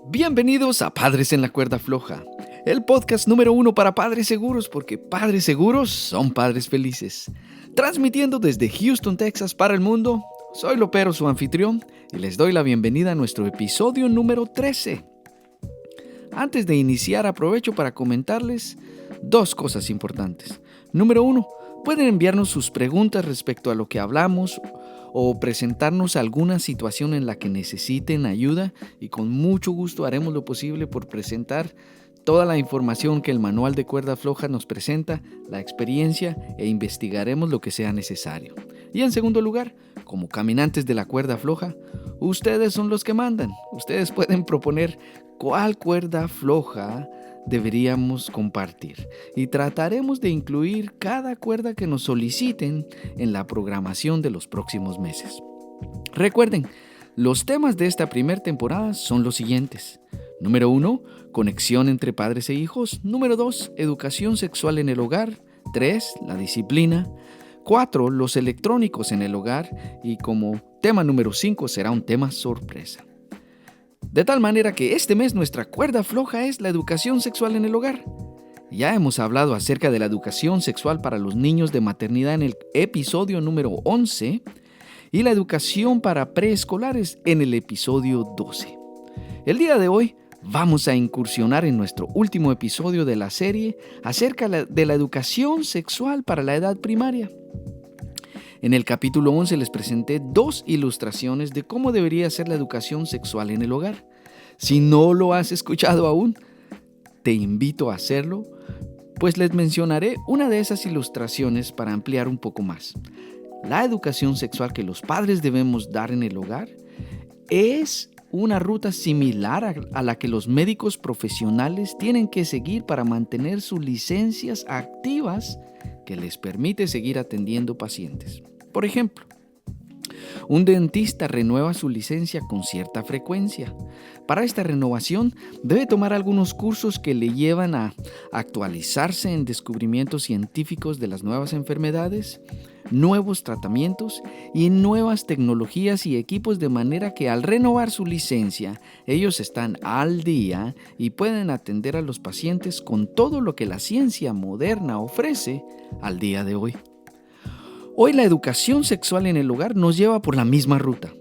Bienvenidos a Padres en la Cuerda Floja, el podcast número 1 para padres seguros, porque padres seguros son padres felices. Transmitiendo desde Houston, Texas para el mundo, soy Lopero, su anfitrión, y les doy la bienvenida a nuestro episodio número 13. Antes de iniciar, aprovecho para comentarles dos cosas importantes. Número 1, pueden enviarnos sus preguntas respecto a lo que hablamos o presentarnos alguna situación en la que necesiten ayuda y con mucho gusto haremos lo posible por presentar toda la información que el manual de cuerda floja nos presenta, la experiencia e investigaremos lo que sea necesario. Y en segundo lugar, como caminantes de la cuerda floja, ustedes son los que mandan. Ustedes pueden proponer cuál cuerda floja deberíamos compartir y trataremos de incluir cada cuerda que nos soliciten en la programación de los próximos meses. Recuerden, los temas de esta primera temporada son los siguientes. Número 1, conexión entre padres e hijos. Número 2, educación sexual en el hogar. 3, la disciplina. 4, los electrónicos en el hogar. Y como tema número 5 será un tema sorpresa. De tal manera que este mes nuestra cuerda floja es la educación sexual en el hogar. Ya hemos hablado acerca de la educación sexual para los niños de maternidad en el episodio número 11 y la educación para preescolares en el episodio 12. El día de hoy vamos a incursionar en nuestro último episodio de la serie acerca de la educación sexual para la edad primaria. En el capítulo 11 les presenté 2 ilustraciones de cómo debería ser la educación sexual en el hogar. Si no lo has escuchado aún, te invito a hacerlo, pues les mencionaré una de esas ilustraciones para ampliar un poco más. La educación sexual que los padres debemos dar en el hogar es una ruta similar a la que los médicos profesionales tienen que seguir para mantener sus licencias activas que les permite seguir atendiendo pacientes. Por ejemplo, un dentista renueva su licencia con cierta frecuencia. Para esta renovación debe tomar algunos cursos que le llevan a actualizarse en descubrimientos científicos de las nuevas enfermedades, nuevos tratamientos y nuevas tecnologías y equipos, de manera que al renovar su licencia, ellos están al día y pueden atender a los pacientes con todo lo que la ciencia moderna ofrece al día de hoy. Hoy la educación sexual en el hogar nos lleva por la misma ruta.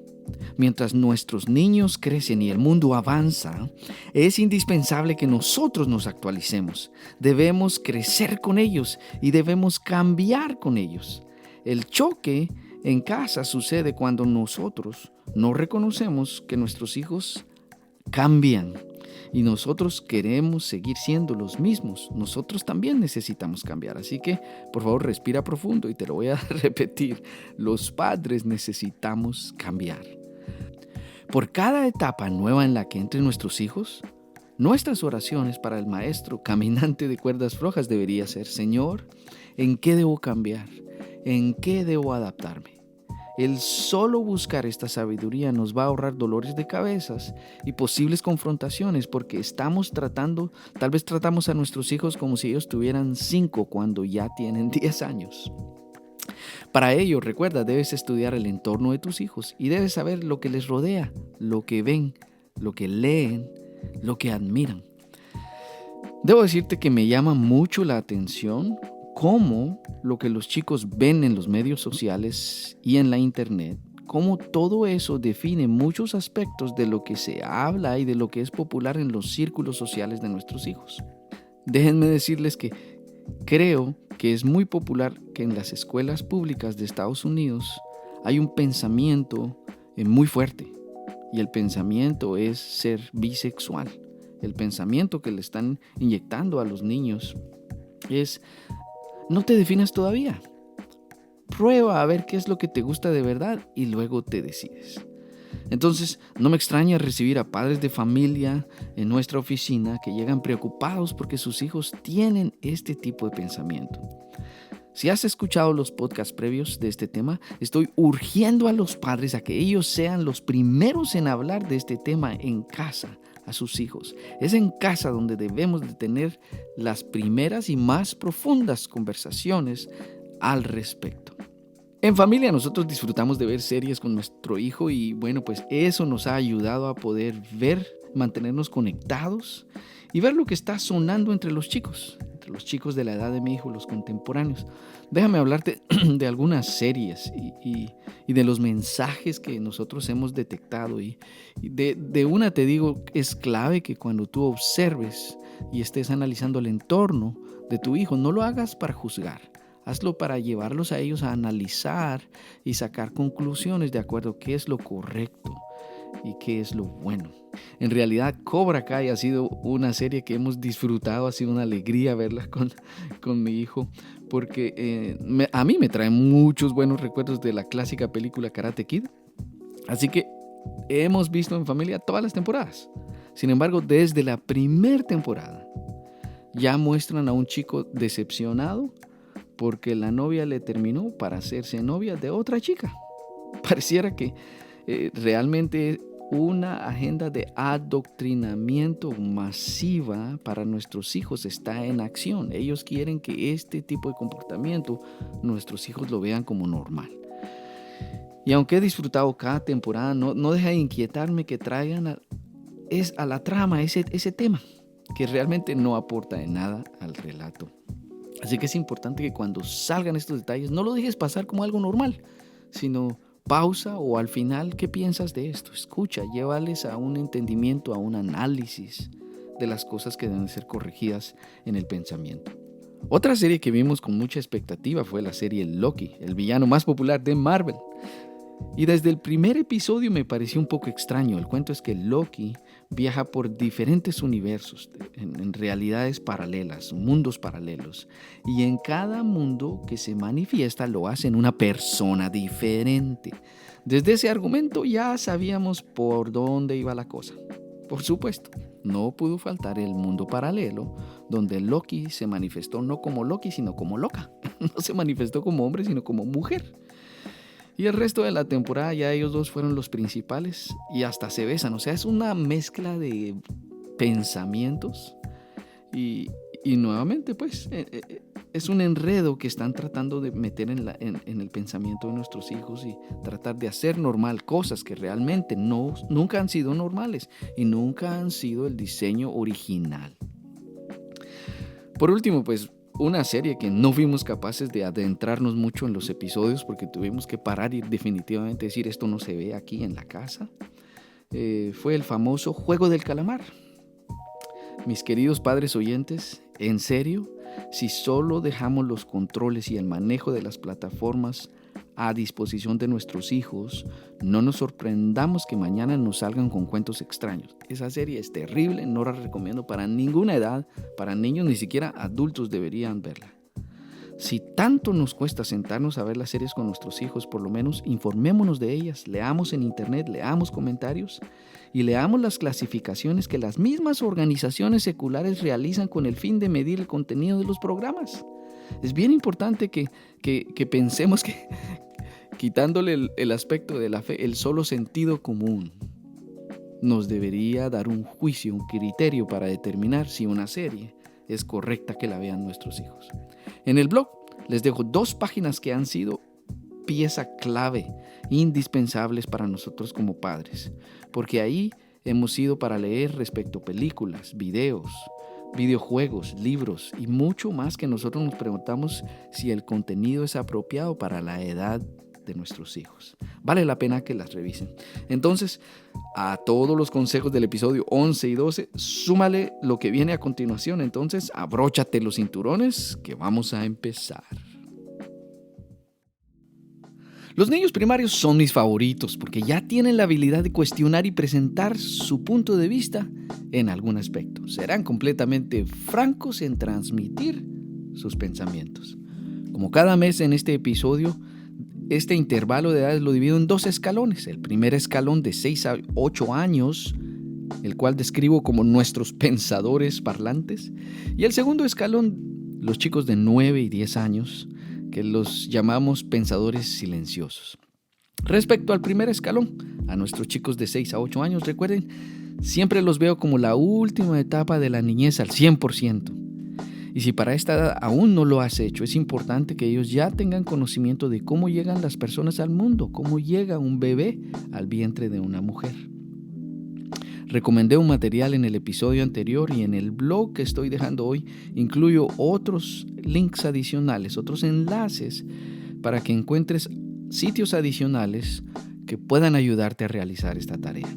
Mientras nuestros niños crecen y el mundo avanza, es indispensable que nosotros nos actualicemos. Debemos crecer con ellos y debemos cambiar con ellos. El choque en casa sucede cuando nosotros no reconocemos que nuestros hijos cambian y nosotros queremos seguir siendo los mismos. Nosotros también necesitamos cambiar. Así que, por favor, respira profundo y te lo voy a repetir. Los padres necesitamos cambiar. Por cada etapa nueva en la que entren nuestros hijos, nuestras oraciones para el maestro caminante de cuerdas flojas debería ser: Señor, ¿en qué debo cambiar? ¿En qué debo adaptarme? El solo buscar esta sabiduría nos va a ahorrar dolores de cabezas y posibles confrontaciones, porque tal vez tratamos a nuestros hijos como si ellos tuvieran 5 cuando ya tienen 10 años. Para ello, recuerda, debes estudiar el entorno de tus hijos y debes saber lo que les rodea, lo que ven, lo que leen, lo que admiran. Debo decirte que me llama mucho la atención cómo lo que los chicos ven en los medios sociales y en la internet, cómo todo eso define muchos aspectos de lo que se habla y de lo que es popular en los círculos sociales de nuestros hijos. Déjenme decirles que creo que es muy popular que en las escuelas públicas de Estados Unidos hay un pensamiento muy fuerte, y el pensamiento es ser bisexual. El pensamiento que le están inyectando a los niños es: no te definas todavía. Prueba a ver qué es lo que te gusta de verdad y luego te decides. Entonces, no me extraña recibir a padres de familia en nuestra oficina que llegan preocupados porque sus hijos tienen este tipo de pensamiento. Si has escuchado los podcasts previos de este tema, estoy urgiendo a los padres a que ellos sean los primeros en hablar de este tema en casa a sus hijos. Es en casa donde debemos de tener las primeras y más profundas conversaciones al respecto. En familia nosotros disfrutamos de ver series con nuestro hijo y bueno, pues eso nos ha ayudado a poder ver mantenernos conectados y ver lo que está sonando entre los chicos de la edad de mi hijo, los contemporáneos. Déjame hablarte de algunas series y de los mensajes que nosotros hemos detectado. Y de una te digo, es clave que cuando tú observes y estés analizando el entorno de tu hijo, no lo hagas para juzgar. Hazlo para llevarlos a ellos a analizar y sacar conclusiones de acuerdo a qué es lo correcto y qué es lo bueno. En realidad, Cobra Kai ha sido una serie que hemos disfrutado, ha sido una alegría verla con mi hijo, porque a mí me trae muchos buenos recuerdos de la clásica película Karate Kid. Así que hemos visto en familia todas las temporadas. Sin embargo, desde la primera temporada ya muestran a un chico decepcionado porque la novia le terminó para hacerse novia de otra chica. Pareciera que realmente una agenda de adoctrinamiento masiva para nuestros hijos está en acción. Ellos quieren que este tipo de comportamiento nuestros hijos lo vean como normal. Y aunque he disfrutado cada temporada, no deja de inquietarme que traigan a la trama ese tema que realmente no aporta en nada al relato. Así que es importante que cuando salgan estos detalles no lo dejes pasar como algo normal, sino pausa o al final, ¿qué piensas de esto? Escucha, llévales a un entendimiento, a un análisis de las cosas que deben ser corregidas en el pensamiento. Otra serie que vimos con mucha expectativa fue la serie Loki, el villano más popular de Marvel. Y desde el primer episodio me pareció un poco extraño. El cuento es que Loki viaja por diferentes universos, en realidades paralelas, mundos paralelos. Y en cada mundo que se manifiesta lo hace en una persona diferente. Desde ese argumento ya sabíamos por dónde iba la cosa. Por supuesto, no pudo faltar el mundo paralelo, donde Loki se manifestó no como Loki, sino como loca. No se manifestó como hombre, sino como mujer. Y el resto de la temporada ya ellos dos fueron los principales y hasta se besan. O sea, es una mezcla de pensamientos y nuevamente pues es un enredo que están tratando de meter en el pensamiento de nuestros hijos y tratar de hacer normal cosas que realmente nunca han sido normales y nunca han sido el diseño original. Por último, pues una serie que no fuimos capaces de adentrarnos mucho en los episodios porque tuvimos que parar y definitivamente decir esto no se ve aquí en la casa, fue el famoso Juego del Calamar. Mis queridos padres oyentes, en serio, si solo dejamos los controles y el manejo de las plataformas a disposición de nuestros hijos, no nos sorprendamos que mañana nos salgan con cuentos extraños. Esa serie es terrible, no la recomiendo para ninguna edad, para niños, ni siquiera adultos deberían verla. Si tanto nos cuesta sentarnos a ver las series con nuestros hijos, por lo menos informémonos de ellas, leamos en internet, leamos comentarios y leamos las clasificaciones que las mismas organizaciones seculares realizan con el fin de medir el contenido de los programas. Es bien importante que pensemos que, quitándole el aspecto de la fe, el solo sentido común nos debería dar un juicio, un criterio para determinar si una serie es correcta que la vean nuestros hijos. En el blog les dejo 2 páginas que han sido pieza clave, indispensables para nosotros como padres, porque ahí hemos ido para leer respecto a películas, videojuegos, libros y mucho más que nosotros nos preguntamos si el contenido es apropiado para la edad de nuestros hijos. Vale la pena que las revisen. Entonces, a todos los consejos del episodio 11 y 12, súmale lo que viene a continuación. Entonces, abróchate los cinturones que vamos a empezar. Los niños primarios son mis favoritos porque ya tienen la habilidad de cuestionar y presentar su punto de vista en algún aspecto. Serán completamente francos en transmitir sus pensamientos. Como cada mes en este episodio, este intervalo de edades lo divido en 2 escalones. El primer escalón de 6 a 8 años, el cual describo como nuestros pensadores parlantes. Y el segundo escalón, los chicos de 9 y 10 años, que los llamamos pensadores silenciosos. Respecto al primer escalón, a nuestros chicos de 6 a 8 años, recuerden, siempre los veo como la última etapa de la niñez al 100%. Y si para esta edad aún no lo has hecho, es importante que ellos ya tengan conocimiento de cómo llegan las personas al mundo, cómo llega un bebé al vientre de una mujer. Recomendé un material en el episodio anterior y en el blog que estoy dejando hoy incluyo otros links adicionales, otros enlaces para que encuentres sitios adicionales que puedan ayudarte a realizar esta tarea.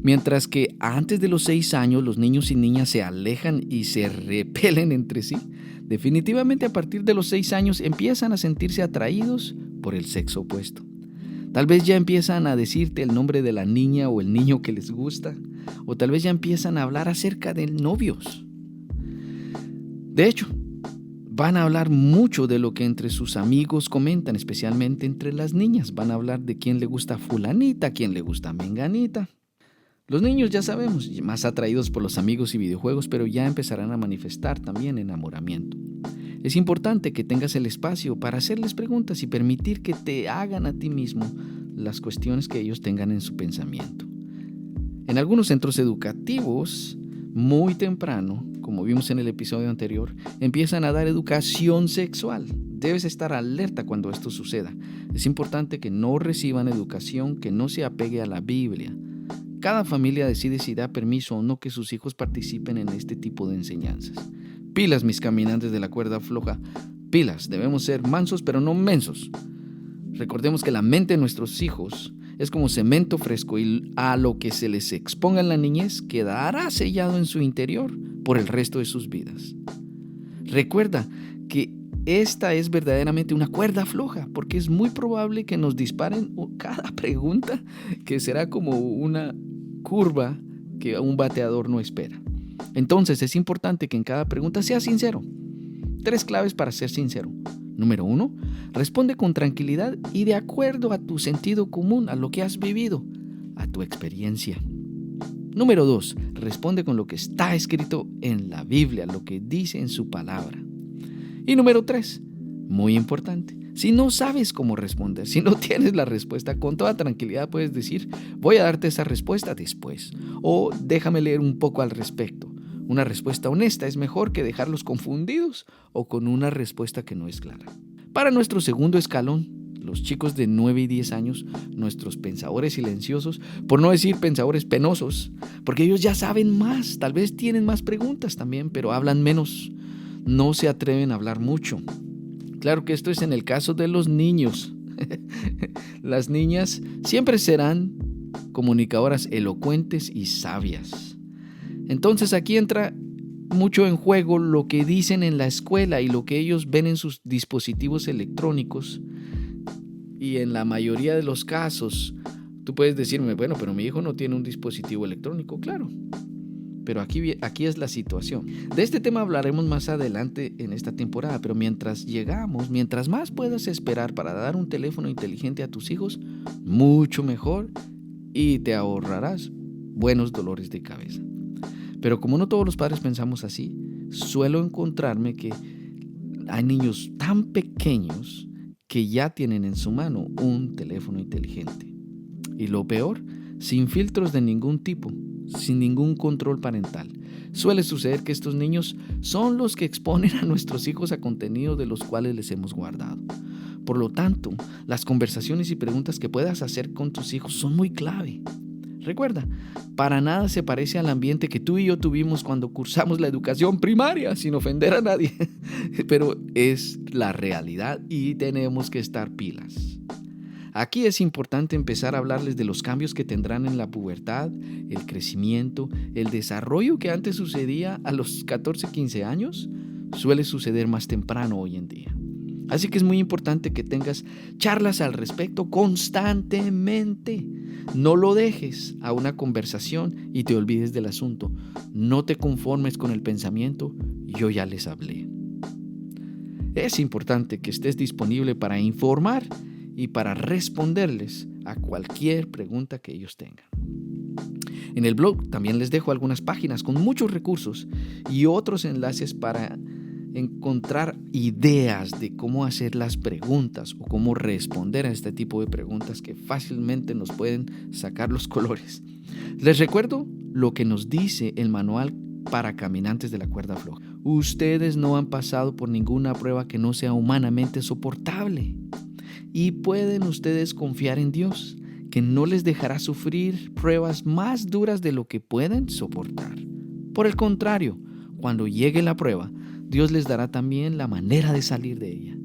Mientras que antes de los 6 años los niños y niñas se alejan y se repelen entre sí, definitivamente a partir de los 6 años empiezan a sentirse atraídos por el sexo opuesto. Tal vez ya empiezan a decirte el nombre de la niña o el niño que les gusta, o tal vez ya empiezan a hablar acerca de novios. De hecho, van a hablar mucho de lo que entre sus amigos comentan, especialmente entre las niñas. Van a hablar de quién le gusta fulanita, quién le gusta menganita. Los niños ya sabemos, más atraídos por los amigos y videojuegos, pero ya empezarán a manifestar también enamoramiento. Es importante que tengas el espacio para hacerles preguntas y permitir que te hagan a ti mismo las cuestiones que ellos tengan en su pensamiento. En algunos centros educativos, muy temprano, como vimos en el episodio anterior, empiezan a dar educación sexual. Debes estar alerta cuando esto suceda. Es importante que no reciban educación que no se apegue a la Biblia. Cada familia decide si da permiso o no que sus hijos participen en este tipo de enseñanzas. Pilas, mis caminantes de la cuerda floja. Pilas, debemos ser mansos pero no mensos. Recordemos que la mente de nuestros hijos es como cemento fresco y a lo que se les exponga en la niñez quedará sellado en su interior por el resto de sus vidas. Recuerda que esta es verdaderamente una cuerda floja porque es muy probable que nos disparen cada pregunta que será como una curva que un bateador no espera. Entonces es importante que en cada pregunta seas sincero. 3 claves para ser sincero. Número 1, responde con tranquilidad y de acuerdo a tu sentido común, a lo que has vivido, a tu experiencia. Número 2, responde con lo que está escrito en la Biblia, lo que dice en su palabra. Y número 3, muy importante, si no sabes cómo responder, si no tienes la respuesta, con toda tranquilidad puedes decir, voy a darte esa respuesta después, o déjame leer un poco al respecto. Una respuesta honesta es mejor que dejarlos confundidos o con una respuesta que no es clara. Para nuestro segundo escalón, los chicos de 9 y 10 años, nuestros pensadores silenciosos, por no decir pensadores penosos, porque ellos ya saben más, tal vez tienen más preguntas también, pero hablan menos, no se atreven a hablar mucho. Claro que esto es en el caso de los niños. Las niñas siempre serán comunicadoras elocuentes y sabias. Entonces aquí entra mucho en juego lo que dicen en la escuela y lo que ellos ven en sus dispositivos electrónicos. Y en la mayoría de los casos, tú puedes decirme, bueno, pero mi hijo no tiene un dispositivo electrónico. Claro, pero aquí es la situación. De este tema hablaremos más adelante en esta temporada, pero mientras más puedas esperar para dar un teléfono inteligente a tus hijos, mucho mejor y te ahorrarás buenos dolores de cabeza. Pero como no todos los padres pensamos así, suelo encontrarme que hay niños tan pequeños que ya tienen en su mano un teléfono inteligente. Y lo peor, sin filtros de ningún tipo, sin ningún control parental. Suele suceder que estos niños son los que exponen a nuestros hijos a contenido de los cuales les hemos guardado. Por lo tanto, las conversaciones y preguntas que puedas hacer con tus hijos son muy clave. Recuerda, para nada se parece al ambiente que tú y yo tuvimos cuando cursamos la educación primaria, sin ofender a nadie. Pero es la realidad y tenemos que estar pilas. Aquí es importante empezar a hablarles de los cambios que tendrán en la pubertad, el crecimiento, el desarrollo que antes sucedía a los 14, 15 años, suele suceder más temprano hoy en día. Así que es muy importante que tengas charlas al respecto constantemente. No lo dejes a una conversación y te olvides del asunto. No te conformes con el pensamiento, yo ya les hablé. Es importante que estés disponible para informar y para responderles a cualquier pregunta que ellos tengan. En el blog también les dejo algunas páginas con muchos recursos y otros enlaces para encontrar ideas de cómo hacer las preguntas o cómo responder a este tipo de preguntas que fácilmente nos pueden sacar los colores. Les recuerdo lo que nos dice el manual para caminantes de la cuerda floja. Ustedes no han pasado por ninguna prueba que no sea humanamente soportable y pueden ustedes confiar en Dios, que no les dejará sufrir pruebas más duras de lo que pueden soportar. Por el contrario, cuando llegue la prueba, Dios les dará también la manera de salir de ella,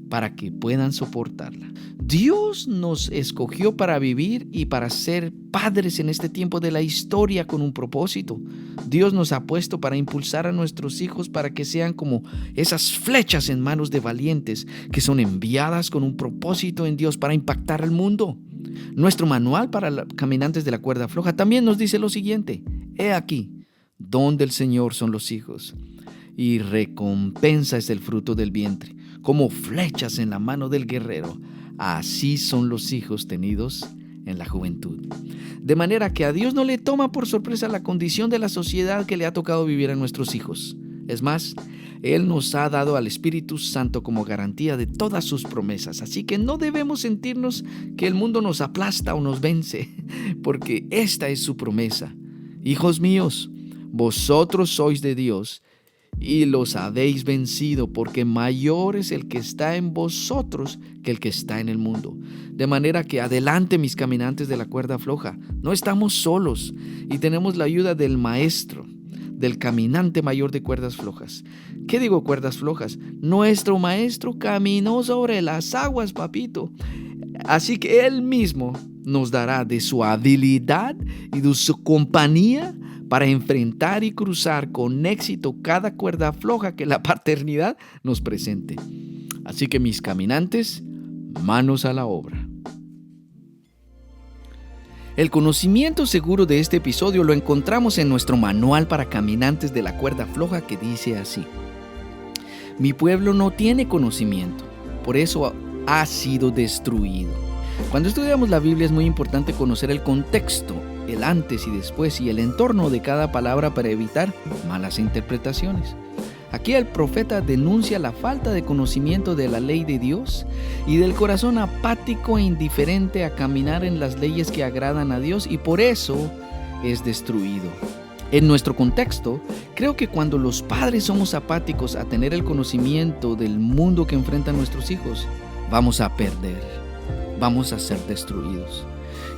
para que puedan soportarla. Dios nos escogió para vivir y para ser padres en este tiempo de la historia con un propósito. Dios nos ha puesto para impulsar a nuestros hijos para que sean como esas flechas en manos de valientes que son enviadas con un propósito en Dios para impactar al mundo. Nuestro manual para caminantes de la cuerda floja también nos dice lo siguiente: he aquí, don del Señor son los hijos, y recompensa es el fruto del vientre. Como flechas en la mano del guerrero, así son los hijos tenidos en la juventud. De manera que a Dios no le toma por sorpresa la condición de la sociedad que le ha tocado vivir a nuestros hijos. Es más, Él nos ha dado al Espíritu Santo como garantía de todas sus promesas. Así que no debemos sentirnos que el mundo nos aplasta o nos vence, porque esta es su promesa. Hijos míos, vosotros sois de Dios y los habéis vencido, porque mayor es el que está en vosotros que el que está en el mundo. De manera que adelante, mis caminantes de la cuerda floja, no estamos solos y tenemos la ayuda del Maestro, del caminante mayor de cuerdas flojas. ¿Qué digo cuerdas flojas? Nuestro Maestro caminó sobre las aguas, papito. Así que Él mismo nos dará de su habilidad y de su compañía para enfrentar y cruzar con éxito cada cuerda floja que la paternidad nos presente. Así que, mis caminantes, manos a la obra. El conocimiento seguro de este episodio lo encontramos en nuestro manual para caminantes de la cuerda floja, que dice así: mi pueblo no tiene conocimiento, por eso ha sido destruido. Cuando estudiamos la Biblia es muy importante conocer el contexto, el antes y después y el entorno de cada palabra para evitar malas interpretaciones. Aquí el profeta denuncia la falta de conocimiento de la ley de Dios y del corazón apático e indiferente a caminar en las leyes que agradan a Dios, y por eso es destruido. En nuestro contexto, creo que cuando los padres somos apáticos a tener el conocimiento del mundo que enfrentan nuestros hijos, vamos a perder, vamos a ser destruidos.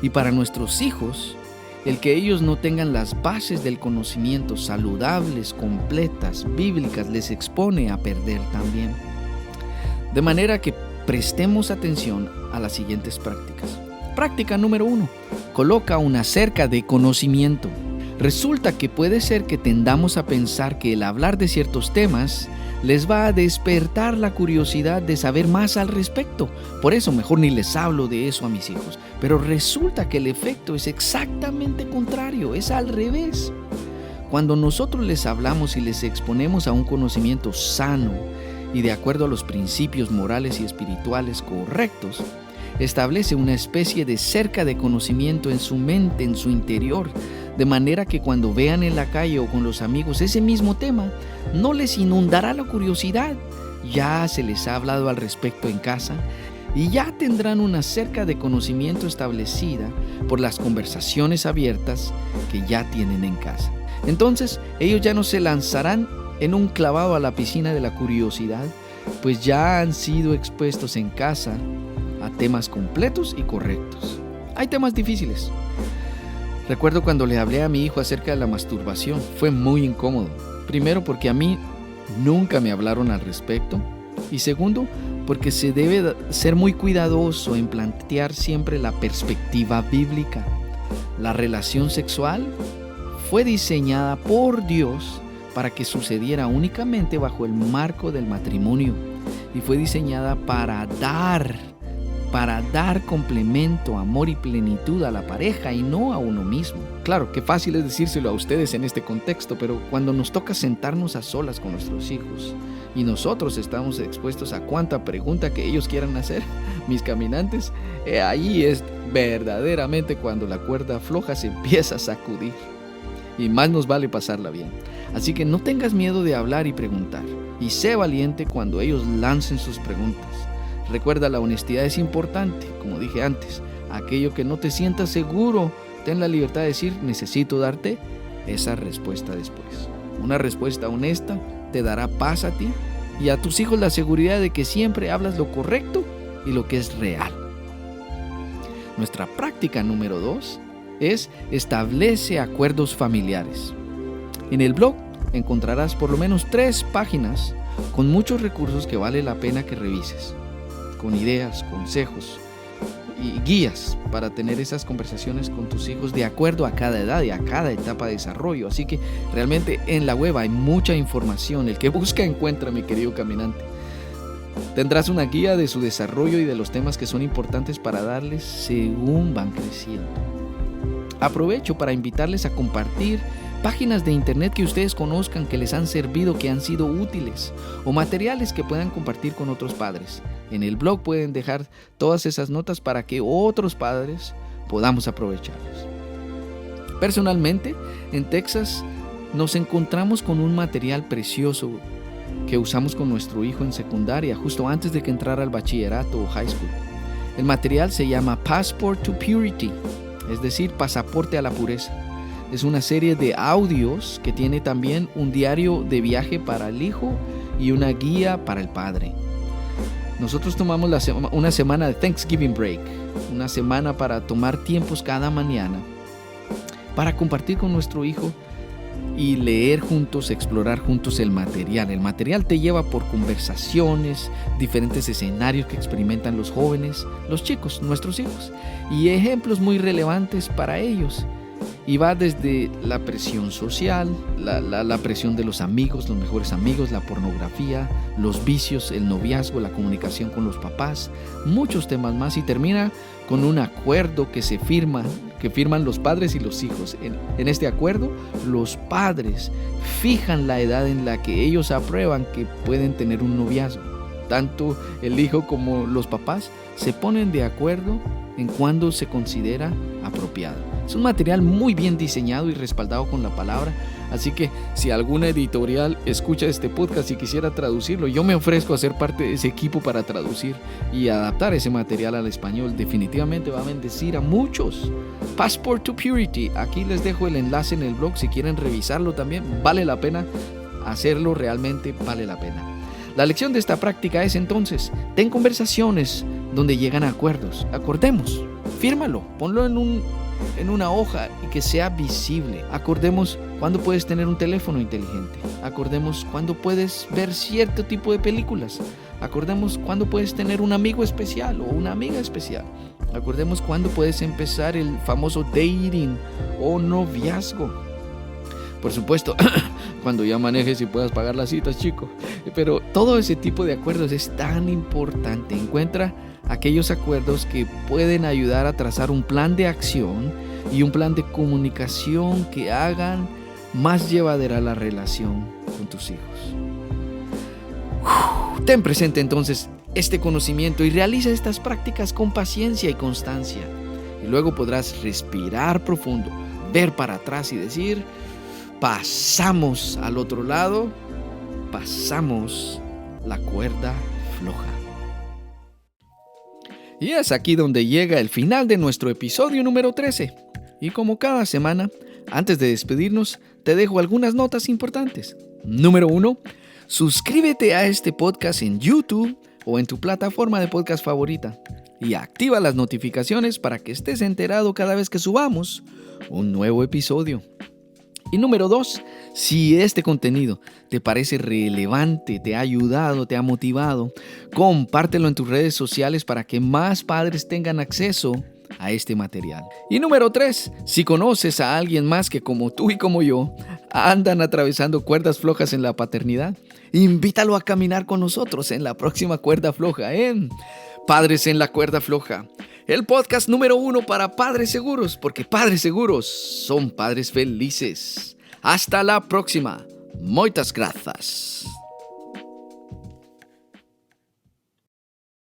Y para nuestros hijos, el que ellos no tengan las bases del conocimiento saludables, completas, bíblicas, les expone a perder también. De manera que prestemos atención a las siguientes prácticas. Práctica número 1. Coloca una cerca de conocimiento. Resulta que puede ser que tendamos a pensar que el hablar de ciertos temas les va a despertar la curiosidad de saber más al respecto. Por eso mejor ni les hablo de eso a mis hijos. Pero resulta que el efecto es exactamente contrario, es al revés. Cuando nosotros les hablamos y les exponemos a un conocimiento sano y de acuerdo a los principios morales y espirituales correctos, establece una especie de cerca de conocimiento en su mente, en su interior, de manera que cuando vean en la calle o con los amigos ese mismo tema, no les inundará la curiosidad. Ya se les ha hablado al respecto en casa y ya tendrán una cerca de conocimiento establecida por las conversaciones abiertas que ya tienen en casa. Entonces, ellos ya no se lanzarán en un clavado a la piscina de la curiosidad, pues ya han sido expuestos en casa a temas completos y correctos. Hay temas difíciles. Recuerdo cuando le hablé a mi hijo acerca de la masturbación, fue muy incómodo. Primero, porque a mí nunca me hablaron al respecto. Y segundo, porque se debe ser muy cuidadoso en plantear siempre la perspectiva bíblica. La relación sexual fue diseñada por Dios para que sucediera únicamente bajo el marco del matrimonio. Y fue diseñada para dar complemento, amor y plenitud a la pareja y no a uno mismo. Claro, qué fácil es decírselo a ustedes en este contexto, pero cuando nos toca sentarnos a solas con nuestros hijos y nosotros estamos expuestos a cuánta pregunta que ellos quieran hacer, mis caminantes, ahí es verdaderamente cuando la cuerda floja se empieza a sacudir. Y más nos vale pasarla bien. Así que no tengas miedo de hablar y preguntar, y sé valiente cuando ellos lancen sus preguntas. Recuerda, la honestidad es importante, como dije antes. Aquello que no te sientas seguro, ten la libertad de decir: necesito darte esa respuesta después. Una respuesta honesta te dará paz a ti y a tus hijos la seguridad de que siempre hablas lo correcto y lo que es real. Nuestra práctica número 2 es establece acuerdos familiares. En el blog encontrarás por lo menos 3 páginas con muchos recursos que vale la pena que revises, con ideas, consejos y guías para tener esas conversaciones con tus hijos de acuerdo a cada edad y a cada etapa de desarrollo. Así que realmente en la web hay mucha información. El que busca encuentra, mi querido caminante. Tendrás una guía de su desarrollo y de los temas que son importantes para darles según van creciendo. Aprovecho para invitarles a compartir páginas de internet que ustedes conozcan, que les han servido, que han sido útiles, o materiales que puedan compartir con otros padres. En el blog pueden dejar todas esas notas para que otros padres podamos aprovecharlas. Personalmente, en Texas nos encontramos con un material precioso que usamos con nuestro hijo en secundaria, justo antes de que entrara al bachillerato o high school. El material se llama Passport to Purity, es decir, pasaporte a la pureza. Es una serie de audios que tiene también un diario de viaje para el hijo y una guía para el padre. Nosotros tomamos una semana de Thanksgiving break, una semana para tomar tiempos cada mañana para compartir con nuestro hijo y leer juntos, explorar juntos el material. El material te lleva por conversaciones, diferentes escenarios que experimentan los jóvenes, los chicos, nuestros hijos, y ejemplos muy relevantes para ellos. Y va desde la presión social, la presión de los amigos, los mejores amigos, la pornografía, los vicios, el noviazgo, la comunicación con los papás, muchos temas más, y termina con un acuerdo que firman los padres y los hijos. En este acuerdo, los padres fijan la edad en la que ellos aprueban que pueden tener un noviazgo. Tanto el hijo como los papás se ponen de acuerdo en cuándo se considera apropiado. Es un material muy bien diseñado y respaldado con la palabra, así que si alguna editorial escucha este podcast y quisiera traducirlo, yo me ofrezco a ser parte de ese equipo para traducir y adaptar ese material al español. Definitivamente va a bendecir a muchos. Passport to Purity, aquí les dejo el enlace en el blog si quieren revisarlo también. Vale la pena hacerlo, realmente vale la pena. La lección de esta práctica es entonces, ten conversaciones donde llegan a acuerdos. Acordemos, fírmalo, ponlo en una hoja y que sea visible. Acordemos cuándo puedes tener un teléfono inteligente. Acordemos cuándo puedes ver cierto tipo de películas. Acordemos cuándo puedes tener un amigo especial o una amiga especial. Acordemos cuándo puedes empezar el famoso dating o noviazgo. Por supuesto, cuando ya manejes y puedas pagar las citas, chico. Pero todo ese tipo de acuerdos es tan importante. Encuentra aquellos acuerdos que pueden ayudar a trazar un plan de acción y un plan de comunicación que hagan más llevadera la relación con tus hijos. Ten presente entonces este conocimiento y realiza estas prácticas con paciencia y constancia. Y luego podrás respirar profundo, ver para atrás y decir: pasamos al otro lado, pasamos la cuerda floja. Y es aquí donde llega el final de nuestro episodio número 13. Y como cada semana, antes de despedirnos, te dejo algunas notas importantes. Número 1, suscríbete a este podcast en YouTube o en tu plataforma de podcast favorita. Y activa las notificaciones para que estés enterado cada vez que subamos un nuevo episodio. Y número 2, si este contenido te parece relevante, te ha ayudado, te ha motivado, compártelo en tus redes sociales para que más padres tengan acceso a este material. Y número 3, si conoces a alguien más que como tú y como yo andan atravesando cuerdas flojas en la paternidad, invítalo a caminar con nosotros en la próxima cuerda floja en Padres en la Cuerda Floja. El podcast número 1 para padres seguros, porque padres seguros son padres felices. Hasta la próxima. Muchas gracias.